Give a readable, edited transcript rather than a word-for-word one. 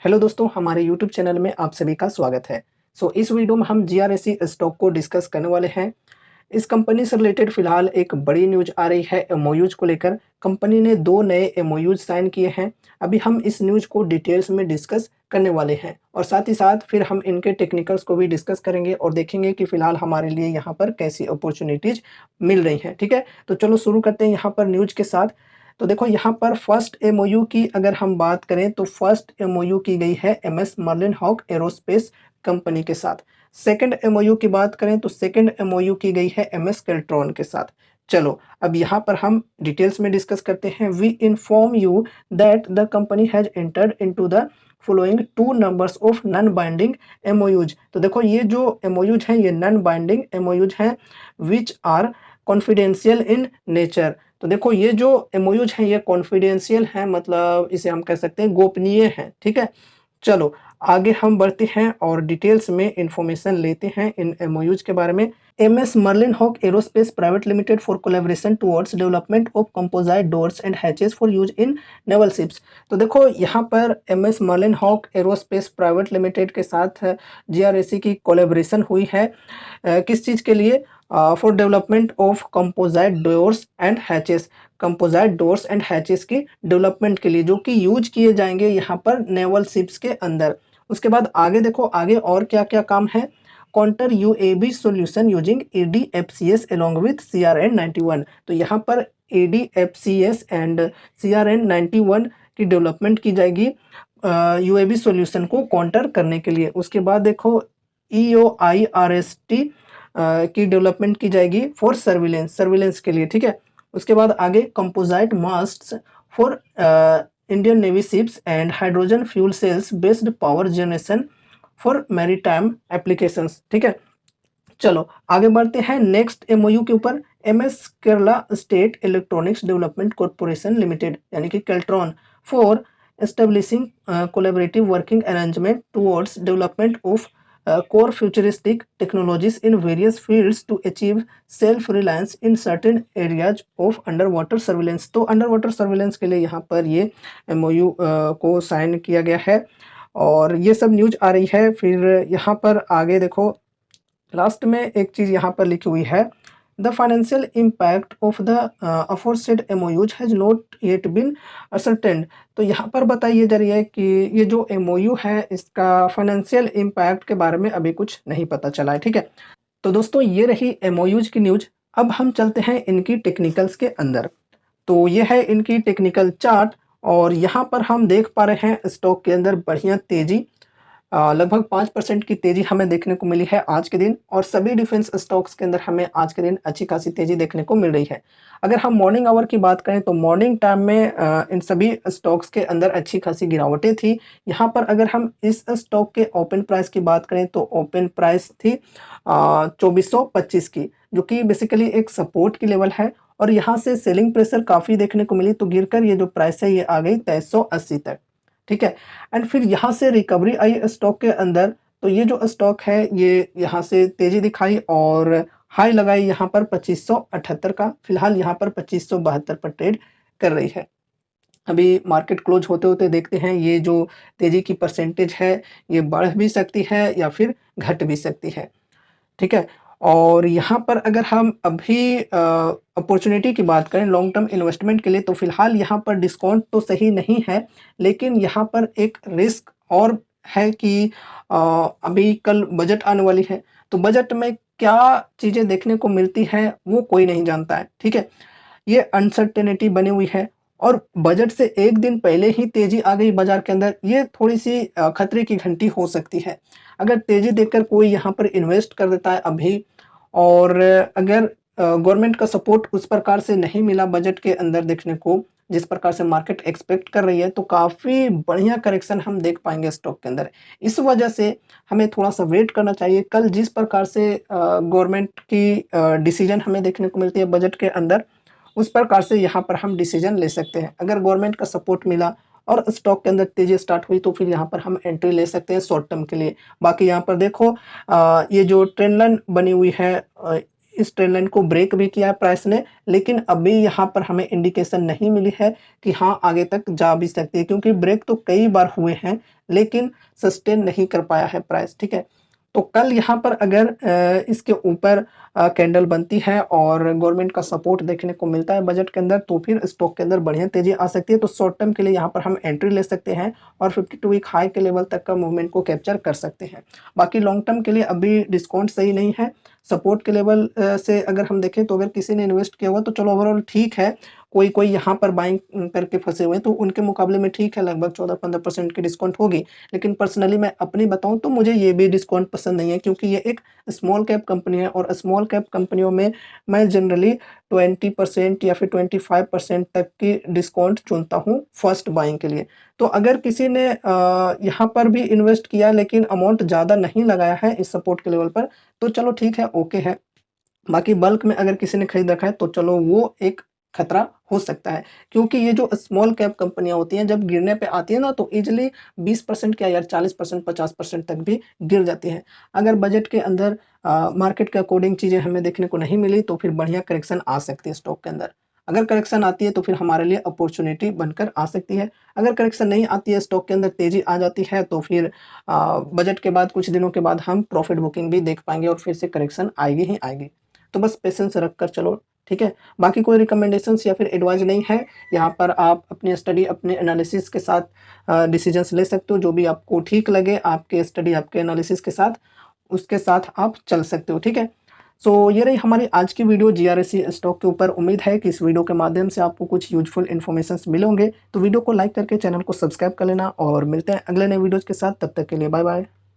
Hello दोस्तों, हमारे YouTube channel में आप सभी का स्वागत है। इस वीडियो में हम जीआरएसी स्टॉक को डिस्कस करने वाले हैं। इस कंपनी से रिलेटेड फिलहाल एक बड़ी न्यूज़ आ रही है एमओयूज़ को लेकर। कंपनी ने 2 नए एमओयूज़ साइन किए हैं। अभी हम इस न्यूज़ को डिटेल्स में डिस्कस करने वाले हैं और साथ ही साथ फिर हम इनके टेक्निकल्स को भी डिस्कस करेंगे और देखेंगे कि फिलहाल हमारे लिए यहाँ पर कैसी अपॉर्च्युनिटीज़ मिल रही हैं, ठीक है? तो चलो शुरू करते हैं यहाँ पर न्यूज़ के साथ। तो देखो यहाँ पर फर्स्ट एमओयू की अगर हम बात करें तो फर्स्ट एमओयू की गई है MS Merlin Hawk Aerospace company के साथ। सेकंड एमओयू की बात करें तो सेकंड एमओयू की गई है एमएस केल्ट्रॉन के साथ। चलो अब यहाँ पर हम डिटेल्स में डिस्कस करते हैं। We inform you that the company has entered into the following 2 numbers of non binding MOUs. तो देखो ये जो एमओयूज हैं ये नॉन बाइंडिंग एमओयूज हैं which are confidential in nature. तो देखो ये जो एमओयूज हैं ये कॉन्फिडेंशियल हैं, मतलब इसे हम कह सकते हैं गोपनीय हैं, ठीक है? चलो आगे हम बढ़ते हैं और डिटेल्स में इंफॉर्मेशन लेते हैं इन एमओयूज के बारे में। MS Merlin Hawk Aerospace private limited for collaboration towards development of composite doors and hatches for use in naval ships. तो देखो यहाँ पर MS Merlin Hawk Aerospace private limited के साथ जीआरएसी की कोलैबोरेशन हुई है। किस चीज़ के लिए? For development of composite doors and hatches. Composite doors and hatches की डेवलपमेंट के लिए जो कि यूज किए जाएंगे यहाँ पर नेवल शिप्स के अंदर। उसके बाद आगे देखो आगे और क्या क्या काम है। Counter UAV solution using ADFCS along with CRN 91। तो यहाँ पर एडीएफसीएस एंड सीआरएन 91 की डेवलपमेंट की जाएगी यूएवी सॉल्यूशन को काउंटर करने के लिए। उसके बाद देखो ईओआईआरएसटी की डेवलपमेंट की जाएगी फॉर सर्विलेंस के लिए, ठीक है? उसके बाद आगे composite masts for Indian navy ships and hydrogen fuel cells based power generation for maritime applications, ठीक है? चलो आगे बढ़ते हैं नेक्स्ट एमओयू के ऊपर। MS Kerala state electronics development corporation limited यानी कि Keltron for establishing collaborative working arrangement towards development of core futuristic technologies in various fields to achieve self-reliance in certain areas of underwater surveillance। तो underwater surveillance के लिए यहाँ पर ये MOU को sign किया गया है और ये सब न्यूज आ रही है। फिर यहाँ पर आगे देखो लास्ट में एक चीज़ यहाँ पर लिखी हुई है। The financial impact of the aforesaid MOUs has not yet been ascertained. तो यहाँ पर बताइए जा रही है कि ये जो एमओयू है इसका फाइनेंशियल इम्पैक्ट के बारे में अभी कुछ नहीं पता चला है, ठीक है? तो दोस्तों ये रही एमओयूज की न्यूज। अब हम चलते हैं इनकी टेक्निकल्स के अंदर। तो ये है इनकी टेक्निकल चार्ट और यहाँ पर हम देख पा रहे हैं स्टॉक के अंदर बढ़िया तेजी, लगभग 5% की तेजी हमें देखने को मिली है आज के दिन और सभी डिफेंस स्टॉक्स के अंदर हमें आज के दिन अच्छी खासी तेजी देखने को मिल रही है। अगर हम मॉर्निंग आवर की बात करें तो मॉर्निंग टाइम में इन सभी स्टॉक्स के अंदर अच्छी खासी गिरावटें थी। यहाँ पर अगर हम इस स्टॉक के ओपन प्राइस की बात करें तो ओपन प्राइस थी 2425 की, जो कि बेसिकली एक सपोर्ट की लेवल है और यहाँ से सेलिंग प्रेशर काफ़ी देखने को मिली तो गिरकर ये जो प्राइस है ये आ गई 2380 तक, ठीक है? एंड फिर यहाँ से रिकवरी आई स्टॉक के अंदर। तो ये जो स्टॉक है ये यहाँ से तेजी दिखाई और हाई लगाई यहाँ पर 2578 का। फिलहाल यहाँ पर 2572 पर ट्रेड कर रही है। अभी मार्केट क्लोज होते होते देखते हैं ये जो तेजी की परसेंटेज है ये बढ़ भी सकती है या फिर घट भी सकती है, ठीक है? और यहाँ पर अगर हम अभी अपॉर्चुनिटी की बात करें लॉन्ग टर्म इन्वेस्टमेंट के लिए तो फिलहाल यहाँ पर डिस्काउंट तो सही नहीं है, लेकिन यहाँ पर एक रिस्क और है कि अभी कल बजट आने वाली है तो बजट में क्या चीज़ें देखने को मिलती है वो कोई नहीं जानता है, ठीक है? ये अनसर्टेनिटी बनी हुई है और बजट से एक दिन पहले ही तेजी आ गई बाजार के अंदर, ये थोड़ी-सी खतरे की घंटी हो सकती है। अगर तेजी देखकर कोई यहाँ पर इन्वेस्ट कर देता है अभी और अगर गवर्नमेंट का सपोर्ट उस प्रकार से नहीं मिला बजट के अंदर देखने को, जिस प्रकार से मार्केट एक्सपेक्ट कर रही है, तो काफ़ी बढ़िया करेक्शन हम देख पाएँगे स्टॉक के अंदर। इस वजह से हमें थोड़ा-सा वेट करना चाहिए। कल जिस प्रकार से गवर्नमेंट की डिसीजन हमें देखने को मिलती है बजट के अंदर, उस प्रकार से यहाँ पर हम डिसीजन ले सकते हैं। अगर गवर्नमेंट का सपोर्ट मिला और स्टॉक के अंदर तेज़ी स्टार्ट हुई तो फिर यहाँ पर हम एंट्री ले सकते हैं शॉर्ट टर्म के लिए। बाकी यहाँ पर देखो ये जो ट्रेंड लाइन बनी हुई है इस ट्रेंड लाइन को ब्रेक भी किया है प्राइस ने, लेकिन अभी यहाँ पर हमें इंडिकेशन नहीं मिली है कि हाँ आगे तक जा भी सकती है, क्योंकि ब्रेक तो कई बार हुए हैं लेकिन सस्टेन नहीं कर पाया है प्राइस, ठीक है। तो कल यहाँ पर अगर इसके ऊपर कैंडल बनती है और गवर्नमेंट का सपोर्ट देखने को मिलता है बजट के अंदर, तो फिर स्टॉक के अंदर बढ़िया तेजी आ सकती है। तो शॉर्ट टर्म के लिए यहाँ पर हम एंट्री ले सकते हैं और 52 वीक हाई के लेवल तक का मूवमेंट को कैप्चर कर सकते हैं। बाकी लॉन्ग टर्म के लिए अभी डिस्काउंट सही नहीं है। सपोर्ट के लेवल से अगर हम देखें तो अगर किसी ने इन्वेस्ट किया हुआ तो चलो ओवरऑल ठीक है, कोई यहाँ पर बाइंग करके फंसे हुए हैं तो उनके मुकाबले में ठीक है, लगभग 14-15% की डिस्काउंट होगी। लेकिन पर्सनली मैं अपनी बताऊं तो मुझे ये भी डिस्काउंट पसंद नहीं है, क्योंकि ये एक स्मॉल कैप कंपनी है और स्मॉल कैप कंपनियों में मैं जनरली 20% या फिर 25% तक की डिस्काउंट चुनता हूँ फर्स्ट बाइंग के लिए। तो अगर किसी ने यहाँ पर भी इन्वेस्ट किया लेकिन अमाउंट ज़्यादा नहीं लगाया है इस सपोर्ट के लेवल पर, तो चलो ठीक है, ओके है। बाकी बल्क में अगर किसी ने खरीद रखा है तो चलो वो एक खतरा हो सकता है, क्योंकि ये जो स्मॉल कैप कंपनियां होती हैं जब गिरने पे आती है ना तो इजीली 20% क्या यार 40% 50% तक भी गिर जाती हैं। अगर बजट के अंदर मार्केट के अकॉर्डिंग चीज़ें हमें देखने को नहीं मिली तो फिर बढ़िया करेक्शन आ सकती है स्टॉक के अंदर। अगर करेक्शन आती है तो फिर हमारे लिए अपॉर्चुनिटी बनकर आ सकती है। अगर करेक्शन नहीं आती है, स्टॉक के अंदर तेजी आ जाती है, तो फिर बजट के बाद कुछ दिनों के बाद हम प्रॉफिट बुकिंग भी देख पाएंगे और फिर से करेक्शन आएगी ही आएगी। तो बस पेशेंस रख कर चलो, ठीक है। बाकी कोई रिकमेंडेशंस या फिर एडवाइस नहीं है। यहाँ पर आप अपनी स्टडी अपने एनालिसिस के साथ डिसीजंस ले सकते हो, जो भी आपको ठीक लगे आपके स्टडी आपके एनालिसिस के साथ, उसके साथ आप चल सकते हो, ठीक है। सो ये रही हमारी आज की वीडियो जीआरएसी स्टॉक के ऊपर। उम्मीद है कि इस वीडियो के माध्यम से आपको कुछ यूजफुल इन्फॉर्मेशन मिले होंगे। तो वीडियो को लाइक करके चैनल को सब्सक्राइब कर लेना और मिलते हैं अगले नए वीडियोज़ के साथ। तब तक के लिए बाय बाय।